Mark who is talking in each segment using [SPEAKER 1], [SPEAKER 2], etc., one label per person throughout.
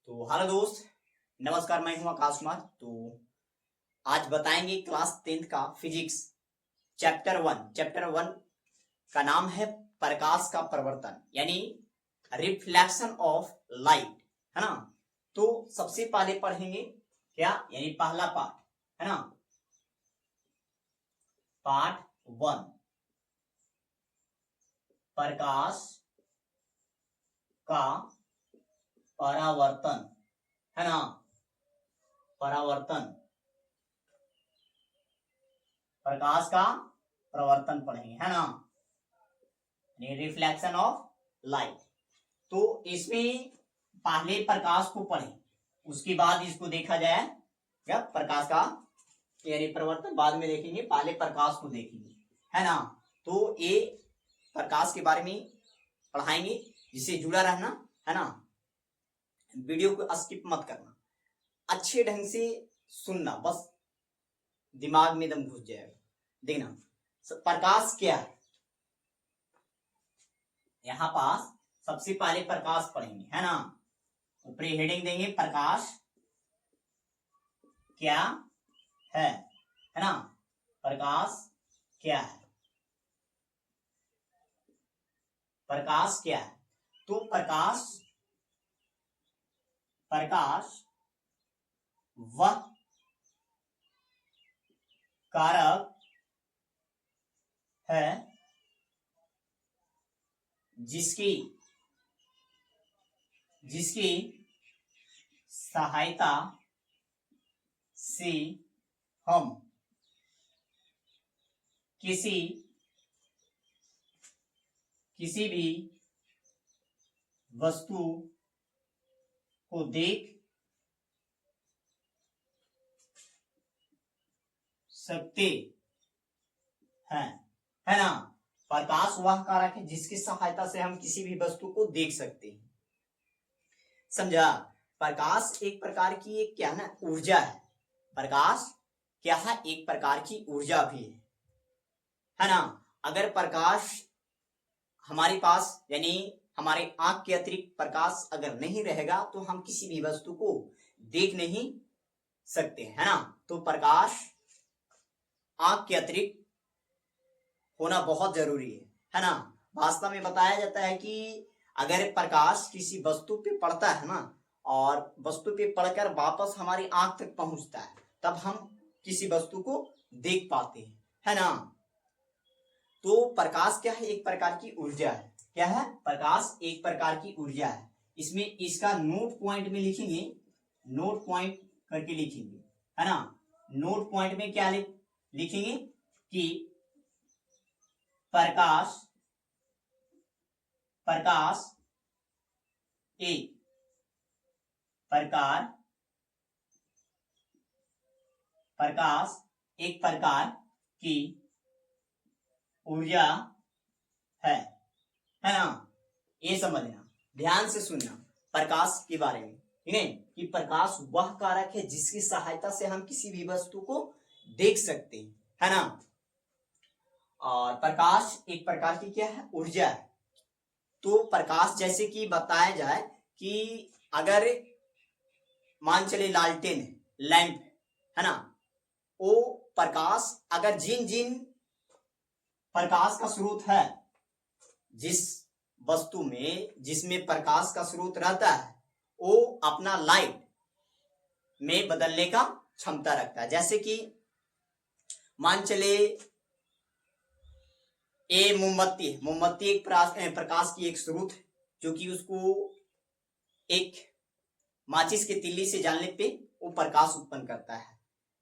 [SPEAKER 1] तो हेलो दोस्त, नमस्कार। मैं हूं आकाश कुमार। तो आज बताएंगे क्लास 10th का फिजिक्स चैप्टर वन का नाम है प्रकाश का प्रवर्तन, यानी रिफ्लेक्शन ऑफ लाइट, है ना। तो सबसे पहले पढ़ेंगे क्या, यानी पहला पार्ट, है ना, पार्ट 1, प्रकाश का परावर्तन, है ना। परावर्तन, प्रकाश का प्रवर्तन पढ़ेंगे, है ना, रिफ्लेक्शन ऑफ लाइट। तो इसमें पहले प्रकाश को पढ़ें, उसके बाद इसको देखा जाए क्या प्रकाश का यानी प्रवर्तन बाद में देखेंगे, पहले प्रकाश को देखेंगे, है ना। तो ये प्रकाश के बारे में पढ़ाएंगे, जिससे जुड़ा रहना, है ना। वीडियो को स्किप मत करना, अच्छे ढंग से सुनना, बस दिमाग में एकदम घुस जाएगा। देखना प्रकाश क्या है। यहाँ पास सबसे पहले प्रकाश पढ़ेंगे, है ना। ऊपरी हेडिंग देंगे प्रकाश क्या है ना। प्रकाश क्या है, प्रकाश क्या है। तो प्रकाश वह कारक है जिसकी सहायता से हम किसी भी वस्तु को देख सकते हैं, है ना। प्रकाश वह कारक है जिसकी सहायता से हम किसी भी वस्तु को देख सकते हैं, समझा। प्रकाश एक प्रकार की एक क्या ना ऊर्जा है। प्रकाश क्या है, एक प्रकार की ऊर्जा भी है ना। अगर प्रकाश हमारे पास यानी हमारे आंख के अतिरिक्त प्रकाश अगर नहीं रहेगा तो हम किसी भी वस्तु को देख नहीं सकते, है ना। तो प्रकाश आंख के अतिरिक्त होना बहुत जरूरी है ना। वास्तव में बताया जाता है कि अगर प्रकाश किसी वस्तु पे पड़ता है ना, और वस्तु पे पड़कर वापस हमारी आंख तक पहुंचता है, तब हम किसी वस्तु को देख पाते हैं, है ना। तो प्रकाश क्या है, एक प्रकार की ऊर्जा है। क्या है, प्रकाश एक प्रकार की ऊर्जा है। इसमें इसका नोट पॉइंट में लिखेंगे, नोट पॉइंट करके लिखेंगे, है ना। नोट पॉइंट में क्या लिखेंगे कि प्रकाश एक प्रकार की ऊर्जा है ना। ये समझना, ध्यान से सुनना प्रकाश के बारे में, ठीक है, कि प्रकाश वह कारक है जिसकी सहायता से हम किसी भी वस्तु को देख सकते हैं, है ना। और प्रकाश एक प्रकार की क्या है, ऊर्जा है। तो प्रकाश जैसे कि बताया जाए कि अगर मान चले लालटेन है, लैंप है ना, वो प्रकाश अगर जिन प्रकाश का स्रोत है, जिस वस्तु में जिसमें प्रकाश का स्रोत रहता है, वो अपना लाइट में बदलने का क्षमता रखता है। जैसे कि मान चले ये मोमबत्ती एक प्रकाश की एक स्रोत है, जो कि उसको एक माचिस के तिल्ली से जालने पे वो प्रकाश उत्पन्न करता है।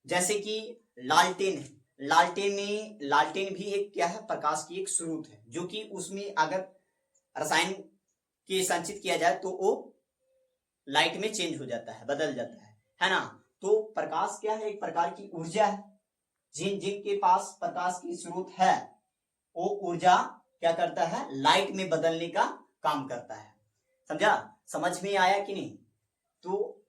[SPEAKER 1] जैसे कि लालटेन है, लालटेन भी एक क्या है, प्रकाश की एक स्रोत है, जो कि उसमें अगर रसायन के संचित किया जाए तो वो लाइट में चेंज हो जाता है, बदल जाता है ना। तो प्रकाश क्या है, एक प्रकार की ऊर्जा है। जिनके पास प्रकाश की स्रोत है, वो ऊर्जा क्या करता है, लाइट में बदलने का काम करता है, समझा। समझ में आया कि नहीं। तो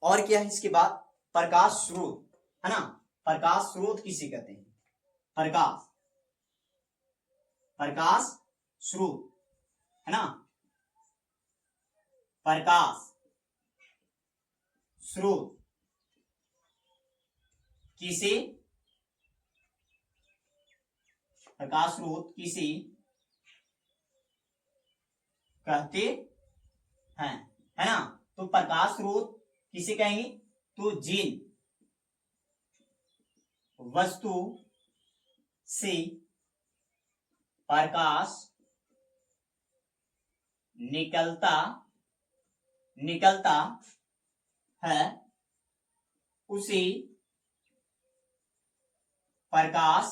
[SPEAKER 1] और क्या है इसके बाद, प्रकाश स्रोत, है ना। प्रकाश स्रोत किसे कहते हैं, प्रकाश स्रोत, है ना। प्रकाश स्रोत किसे प्रकाश स्रोत किसे कहते हैं, है ना। तो प्रकाश स्रोत किसे कहेंगे, तो जिन वस्तु से प्रकाश निकलता है उसे प्रकाश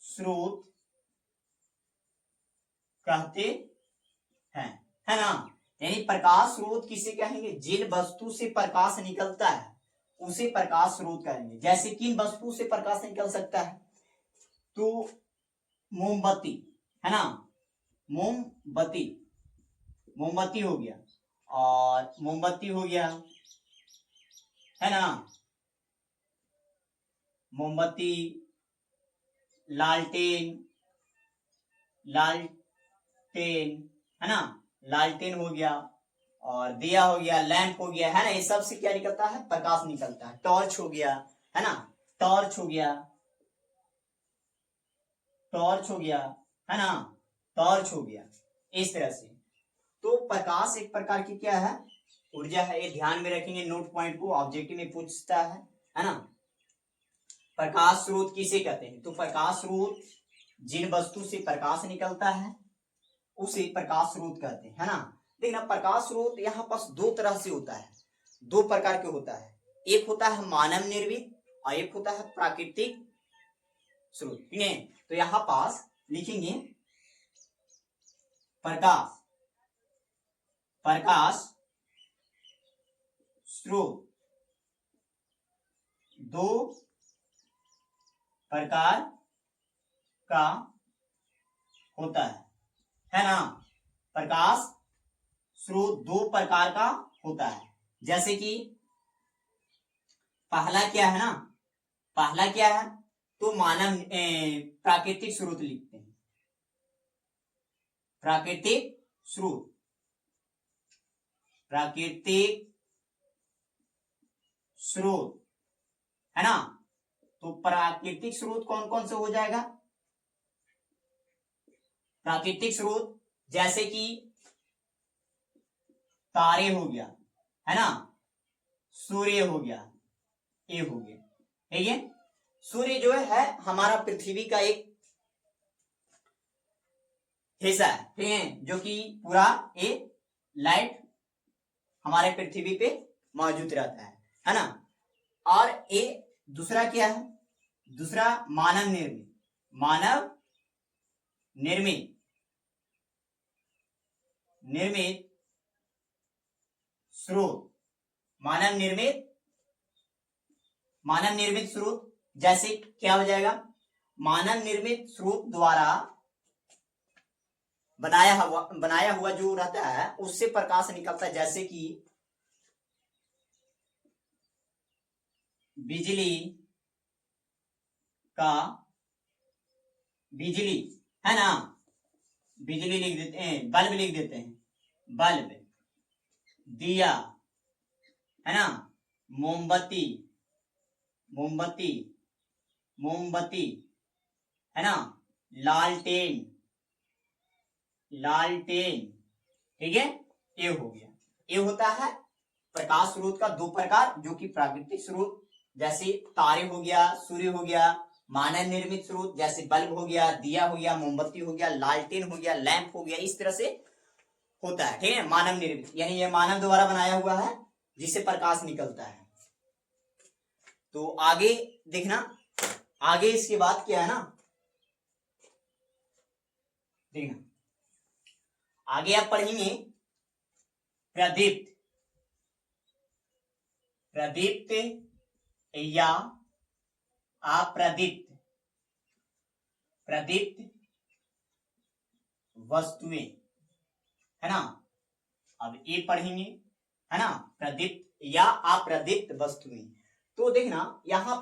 [SPEAKER 1] स्रोत कहते हैं, है ना। यानी प्रकाश स्रोत किसे कहेंगे, जिन वस्तु से प्रकाश निकलता है उसे प्रकाश स्रोत कहेंगे। जैसे किन वस्तु से प्रकाश निकल सकता है, तो मोमबत्ती, है ना, मोमबत्ती हो गया, और मोमबत्ती हो गया, है ना, मोमबत्ती, लालटेन, है ना, लालटेन हो गया, और दिया हो गया, लैंप हो गया, है ना। ये सब से क्या निकलता है, प्रकाश निकलता है। टॉर्च हो गया, है ना, टॉर्च हो गया, है ना, टॉर्च हो गया। इस तरह से तो प्रकाश एक प्रकार की क्या है, ऊर्जा है। ये ध्यान में रखेंगे, नोट पॉइंट को ऑब्जेक्टिव में पूछता है ना। प्रकाश स्रोत किसे कहते हैं, तो प्रकाश स्रोत जिन वस्तु से प्रकाश निकलता है उसे प्रकाश स्रोत कहते हैं, है ना। देखना, प्रकाश स्रोत यहाँ पास दो तरह से होता है, दो प्रकार के होता है। एक होता है मानव निर्मित और एक होता है प्राकृतिक स्रोत, ठीक है। तो यहाँ पास लिखेंगे प्रकाश स्रोत दो प्रकार का होता है ना। प्रकाश स्रोत दो प्रकार का होता है। जैसे कि पहला क्या है ना, पहला क्या है, तो मानव प्राकृतिक स्रोत लिखते हैं, प्राकृतिक स्रोत, है ना। तो प्राकृतिक स्रोत कौन कौन से हो जाएगा, प्राकृतिक स्रोत जैसे कि तारे हो गया, है ना, सूर्य हो गया, ये हो गया, ठीक है। सूर्य जो है हमारा पृथ्वी का एक हिस्सा है, ठीक है, जो कि पूरा ये लाइट हमारे पृथ्वी पे मौजूद रहता है ना। और ये दूसरा क्या है, दूसरा मानव निर्मित स्रोत, मानव निर्मित स्रोत जैसे क्या हो जाएगा, मानव निर्मित स्रोत द्वारा बनाया हुआ जो रहता है उससे प्रकाश निकलता है। जैसे कि बिजली, है ना, बिजली लिख देते हैं, बल्ब लिख देते हैं, बल्ब, दिया, है ना, मोमबत्ती, है ना, लालटेन, ठीक है। ये हो गया, ये होता है प्रकाश स्रोत का दो प्रकार, जो कि प्राकृतिक स्रोत जैसे तारे हो गया, सूर्य हो गया, मानव निर्मित स्रोत जैसे बल्ब हो गया, दिया हो गया, मोमबत्ती हो गया, लालटेन हो गया, लैंप हो गया, इस तरह से होता है, ठीक है। मानव निर्मित यानी ये मानव द्वारा बनाया हुआ है जिससे प्रकाश निकलता है। तो आगे देखना, आगे इसके बाद क्या है ना, देखना आगे आप पढ़ेंगे प्रदीप्त या प्रदीप्त वस्तुएं, है ना। अब ये पढ़ेंगे, है ना, प्रदीप्त या अप्रदीप्त वस्तुएं। तो देखना यहाँ,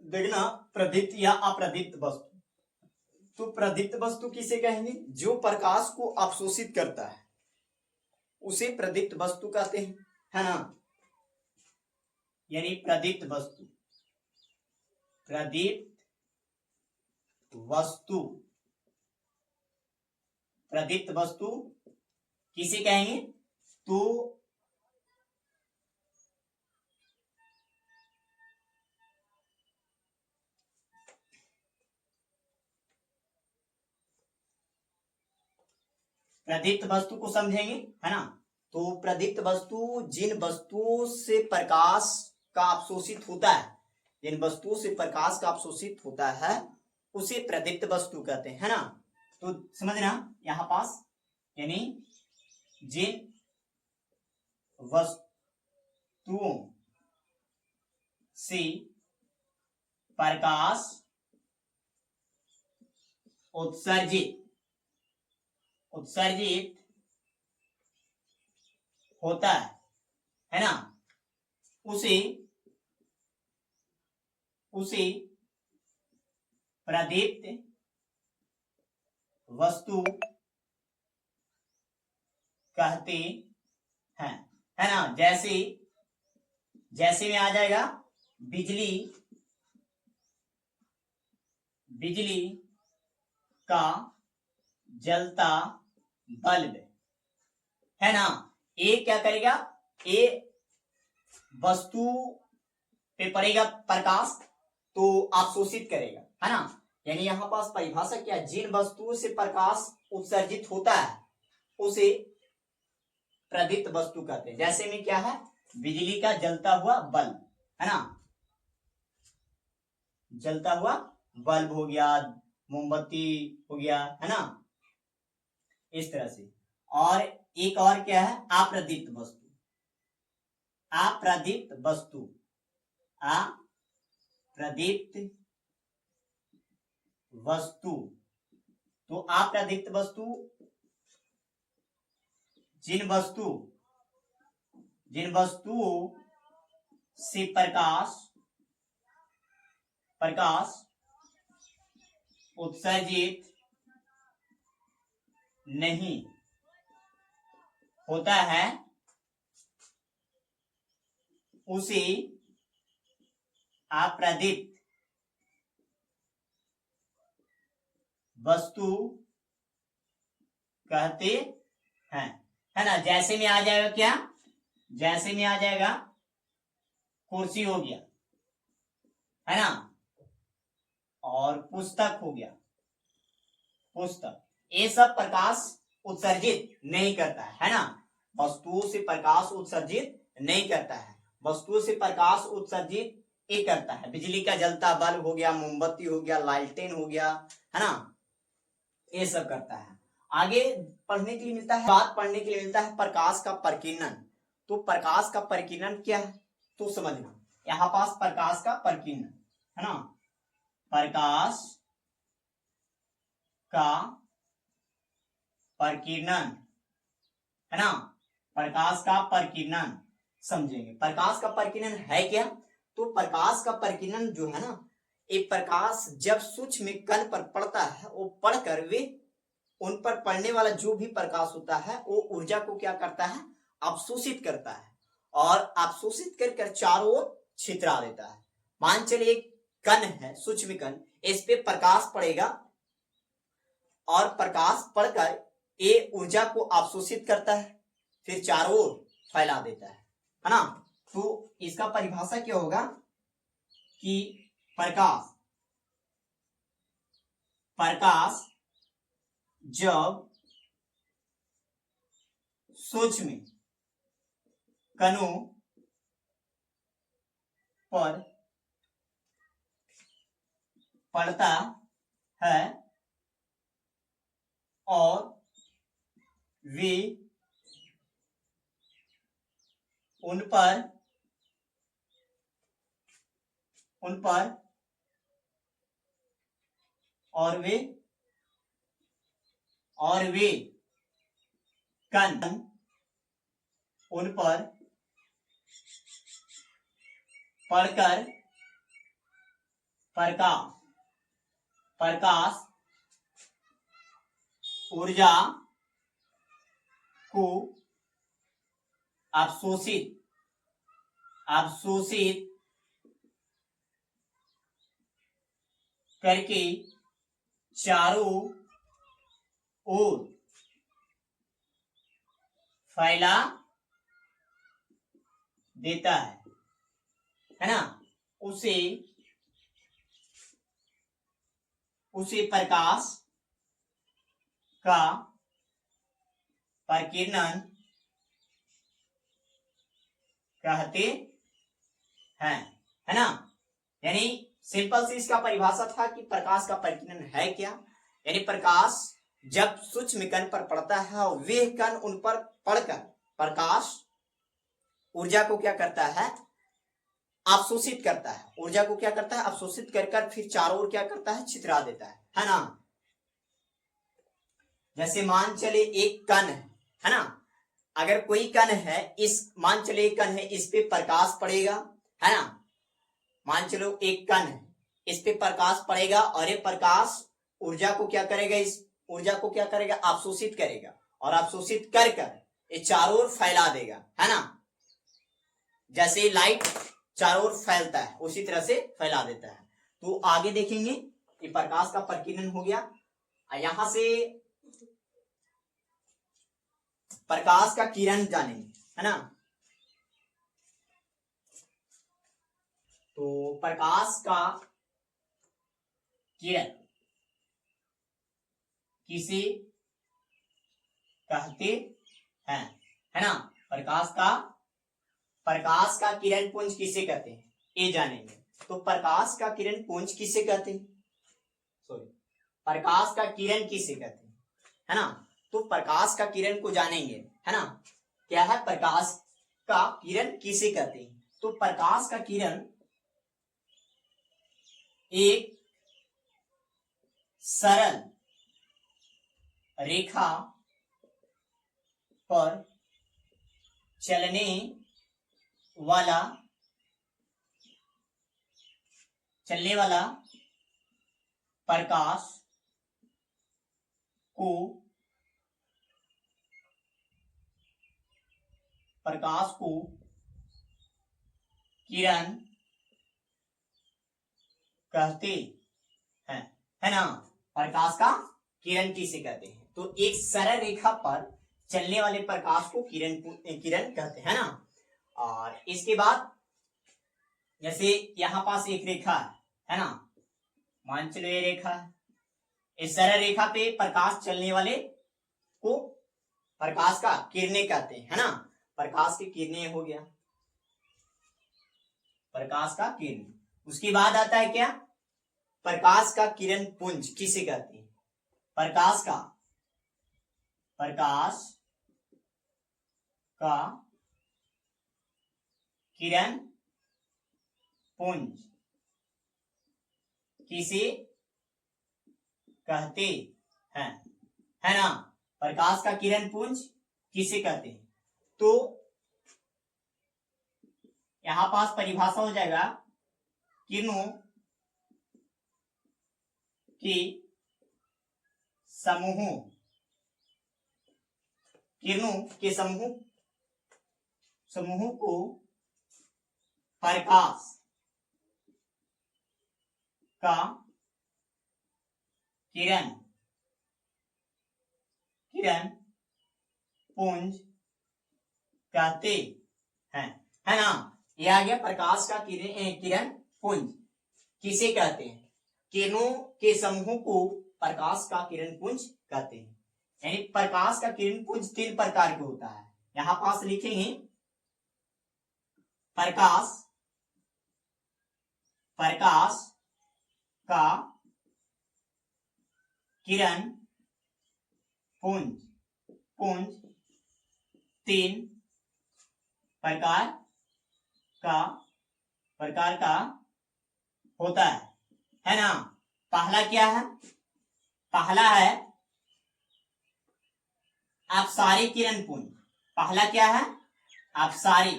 [SPEAKER 1] देखना प्रदीप्त या अप्रदीप्त वस्तु, तो प्रदीप्त वस्तु किसे कहेंगे, जो प्रकाश को अवशोषित करता है उसे प्रदीप्त वस्तु कहते हैं, है ना। यानी प्रदीप्त वस्तु, प्रदीप्त वस्तु, प्रदीप्त वस्तु किसे कहेंगे? तो प्रदीप्त वस्तु को समझेंगे, है ना। तो प्रदीप्त वस्तु जिन वस्तुओं से प्रकाश का अवशोषित होता है, जिन वस्तुओं से प्रकाश का अवशोषित होता है उसे प्रदीप्त वस्तु कहते हैं, है ना। तो समझना यहां पास, यानी जिन वस्तुओं से प्रकाश उत्सर्जित होता है ना, उसे प्रदीप्त वस्तु कहते हैं, है ना। जैसे में आ जाएगा बिजली का जलता बल्ब, है ना। ये क्या करेगा? ये वस्तु पे पड़ेगा प्रकाश तो अवशोषित करेगा, है ना। यानी यहां पास परिभाषा क्या? जिन वस्तुओं से प्रकाश उत्सर्जित होता है उसे प्रदीप्त वस्तु कहते हैं। जैसे में क्या है? बिजली का जलता हुआ बल्ब, है ना, जलता हुआ बल्ब हो गया, मोमबत्ती हो गया, है ना, इस तरह से। और एक और क्या है? अप्रदीप्त वस्तु, अप्रदीप्त वस्तु, अप्रदीप्त वस्तु। तो अप्रदीप्त वस्तु जिन वस्तुओं से प्रकाश उत्सर्जित नहीं होता है उसे अप्रदीप्त वस्तु कहते हैं, है ना। जैसे में आ जाएगा क्या? जैसे में आ जाएगा कुर्सी हो गया, है ना, और पुस्तक हो गया, पुस्तक। ये सब प्रकाश उत्सर्जित नहीं करता है ना। वस्तुओं से प्रकाश उत्सर्जित नहीं करता है, वस्तुओं से प्रकाश उत्सर्जित ये करता है। बिजली का जलता बल्ब हो गया, मोमबत्ती हो गया, लालटेन हो गया, है ना, ये सब करता है। आगे पढ़ने के लिए मिलता है, बात पढ़ने के लिए मिलता है प्रकाश का परिकीर्णन। तो प्रकाश का परिकीर्णन क्या है तो समझना, यहाँ पास प्रकाश का परिकीर्णन, है ना, प्रकाश का परिकीर्णन, है ना, प्रकाश का परिकीर्णन समझेंगे। प्रकाश का परिकीर्णन है क्या? तो प्रकाश का परिकीर्णन जो है ना, एक प्रकाश जब सूक्ष्म कण पर पड़ता है, वो पढ़कर वे उन पर पड़ने वाला जो भी प्रकाश होता है वो ऊर्जा को क्या करता है? अवशोषित करता है, और अवशोषित कर चारों ओर छितरा देता है। मान चलिए एक कण है, सूक्ष्म कण, इस पे प्रकाश पड़ेगा और प्रकाश पड़कर ये ऊर्जा को अवशोषित करता है, फिर चारों ओर फैला देता है ना। तो इसका परिभाषा क्या होगा कि प्रकाश जब सूक्ष्म कणों पर पड़ता है और वे उन पर और वे कण उन पर पड़कर प्रकाश ऊर्जा को अवशोषित अवशोषित करके चारों ओर फैला देता है ना, उसे प्रकाश का प्रकीर्णन कहते हैं, है ना। यानी सिंपल सी इसका परिभाषा था कि प्रकाश का प्रकीर्णन है क्या, यानी प्रकाश जब सूक्ष्म कण पर पड़ता है वे कण उन पर पड़कर प्रकाश ऊर्जा को क्या करता है, अवशोषित करता है। ऊर्जा को क्या करता है, अवशोषित कर फिर चारों ओर क्या करता है, छितरा देता है ना। जैसे मान चले एक कण है ना, अगर कोई कण है, इस मान चले एक कण है, इस पे प्रकाश पड़ेगा, है ना। मान चलो एक कण है, इस पे प्रकाश पड़ेगा और ये प्रकाश ऊर्जा को क्या करेगा, इस ऊर्जा को क्या करेगा, अवशोषित करेगा और अवशोषित कर ये चारों ओर फैला देगा, है ना। जैसे लाइट चारों ओर फैलता है उसी तरह से फैला देता है। तो आगे देखेंगे, ये प्रकाश का प्रकीर्णन हो गया। यहां से प्रकाश का किरण जानेंगे, है ना। तो प्रकाश का किरण किसे कहते हैं, है ना। प्रकाश का किरण पुंज किसे कहते हैं, ये जानेंगे। तो प्रकाश का किरण पुंज किसे कहते हैं, सॉरी, प्रकाश का किरण किसे कहते हैं, है ना। तो प्रकाश का किरण को जानेंगे, है ना। क्या है, प्रकाश का किरण किसे कहते हैं। तो प्रकाश का किरण एक सरल रेखा पर चलने वाला प्रकाश को किरण कहते हैं, है ना। प्रकाश का किरण किसे कहते हैं, तो एक सरल रेखा पर चलने वाले प्रकाश को किरण कहते हैं ना। और इसके बाद जैसे यहां पास एक रेखा है ना, मान चलो ये रेखा है, इस सरल रेखा पे प्रकाश चलने वाले को प्रकाश का किरणें कहते हैं, है ना। प्रकाश की किरणें हो गया, प्रकाश का किरण। उसके बाद आता है क्या, प्रकाश का किरण पुंज किसे कहते हैं। प्रकाश का किरण पुंज किसे कहते हैं, है ना। प्रकाश का किरण पुंज किसे कहते हैं। तो यहां पास परिभाषा हो जाएगा, किरणों के समूह को प्रकाश का किरण पुंज कहते हैं, है ना। यह आ गया प्रकाश का किरण पुंज किसे कहते हैं। किरणों के समूह को प्रकाश का किरण पुंज कहते हैं। यानी प्रकाश का किरण पुंज 3 प्रकार के होता है। यहां पास लिखेंगे, प्रकाश का किरण पुंज 3 प्रकार का होता है ना। पहला क्या है, पहला है अपसारी किरण पुंज। पहला क्या है, अपसारी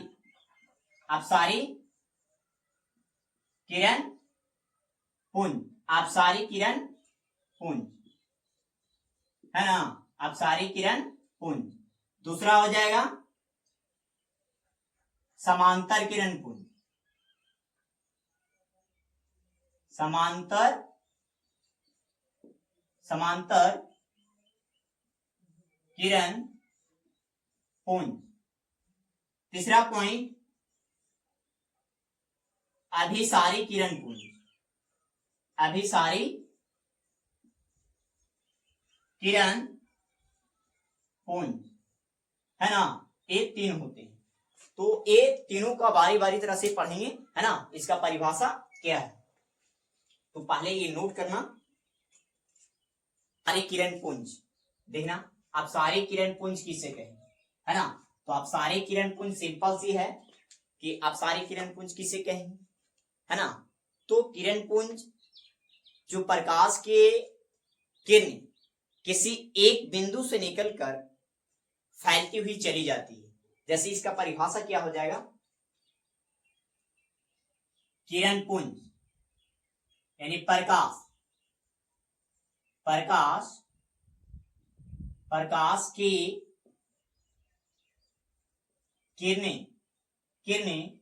[SPEAKER 1] किरण पुंज, अपसारी किरण पुंज, है ना, अपसारी किरण पुंज। दूसरा हो जाएगा समांतर किरण पुंज। समांतर समांतर किरण पुंज। तीसरा पॉइंट, अभिसारी किरण पुंज। अभिसारी किरण पुंज, है ना, ये तीन होते हैं। तो ये तीनों का बारी बारी तरह से पढ़ेंगे, है ना। इसका परिभाषा क्या है, तो पहले ये नोट करना। सारी किरण पुंज, देखना, आप सारी किरण पुंज किसे कहें, है ना। तो आप सारी किरण पुंज सिंपल सी है कि आप सारी किरण पुंज किसे कहेंगे, है ना। तो किरण पुंज जो प्रकाश के किरण किसी एक बिंदु से निकलकर फैलती हुई चली जाती है। जैसे इसका परिभाषा क्या हो जाएगा, किरण पुंज यानी प्रकाश, प्रकाश प्रकाश की किरणें किरणें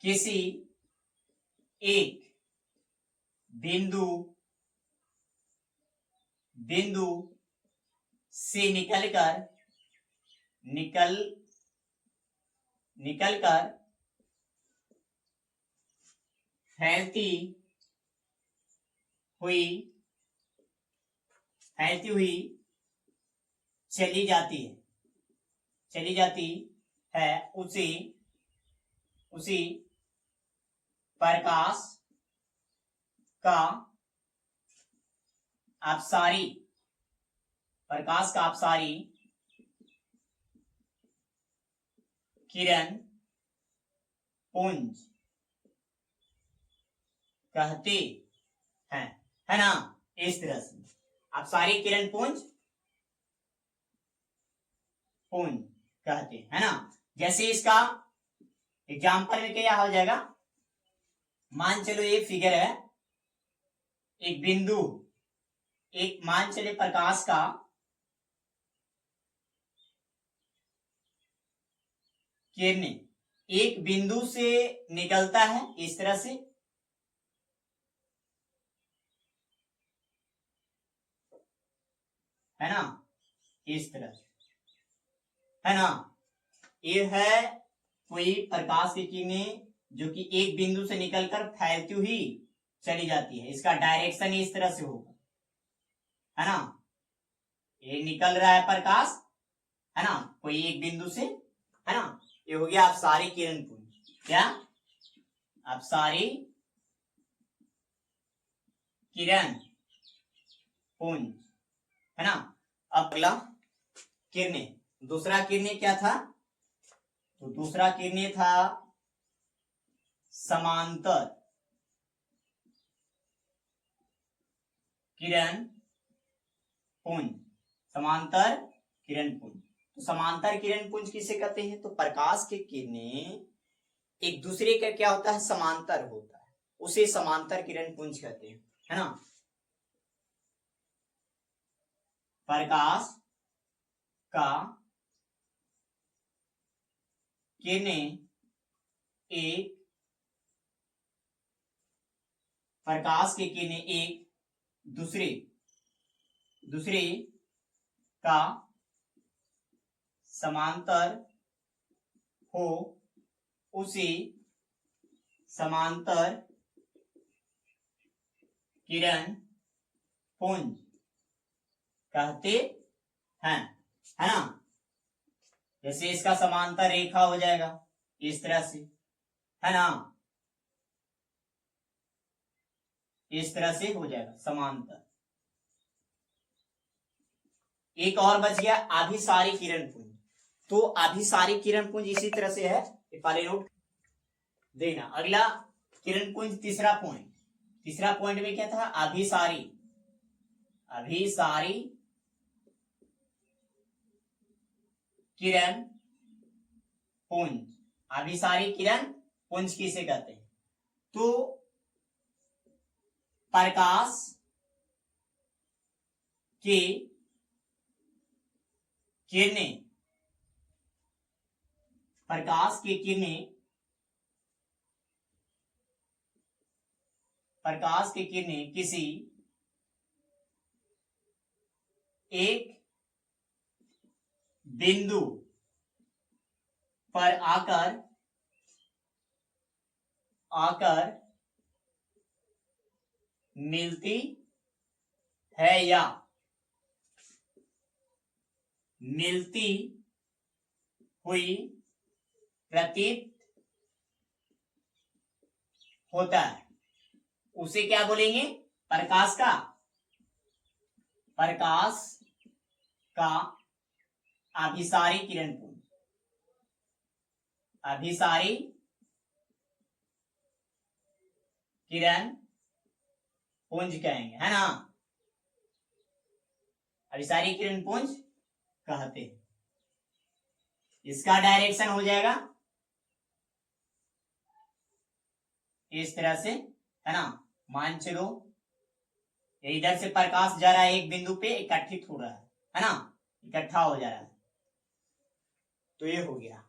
[SPEAKER 1] किसी एक बिंदु बिंदु से निकलकर फैलती हुई चली जाती है, उसी प्रकाश का अपसारी किरण पुंज कहते हैं, है ना। इस तरह से अपसारी किरण पुंज कहते हैं, है ना। जैसे इसका एग्जाम्पल में क्या हो जाएगा, मान चलो ये फिगर है, एक बिंदु, एक मान चले प्रकाश का किरण एक बिंदु से निकलता है इस तरह से, है ना, इस तरह से, है ना। ये है कोई प्रकाश की किरणें जो कि एक बिंदु से निकलकर फैलती हुई चली जाती है। इसका डायरेक्शन इस तरह से होगा, है ना। ये निकल रहा है प्रकाश, है ना, कोई एक बिंदु से, है ना। ये हो गया अपसारी किरण पुंज। क्या, अपसारी किरण पुंज, है ना। अब अगला किरणें, दूसरा किरणें क्या था, तो दूसरा किरणें था समांतर किरण पुंज। समांतर किरण पुंज, तो समांतर किरण पुंज किसे कहते हैं, तो प्रकाश की किरणें एक दूसरे का क्या होता है, समांतर होता है, उसे समांतर किरण पुंज कहते हैं, है ना। प्रकाश का किरणें एक प्रकाश की किरणें एक दूसरे का समांतर हो, उसे समांतर किरण पुंज कहते हैं, है ना। जैसे इसका समांतर रेखा हो जाएगा इस तरह से, है ना, इस तरह से हो जाएगा समांतर। एक और बच गया अभिसारी किरण पुंज। तो अभिसारी किरण पुंज इसी तरह से है, पहले नोट देना। अगला किरण पुंज, तीसरा पॉइंट में क्या था, अभिसारी किरण पुंज। अभिसारी किरण पुंज किसे कहते हैं, तो प्रकाश की किरणें प्रकाश की किरणें किसी एक बिंदु पर आकर मिलती है या मिलती हुई प्रतीत होता है, उसे क्या बोलेंगे? प्रकाश का अभिसारी किरण पुंज, अभिसारी किरण पुंज कहेंगे, है ना। अभिसारी किरण पुंज कहते हैं। इसका डायरेक्शन हो जाएगा इस तरह से, है ना। मान चलो इधर से प्रकाश जा रहा है, एक बिंदु पे एकत्रित हो रहा है ना, इकट्ठा हो जा रहा है, तो ये हो गया।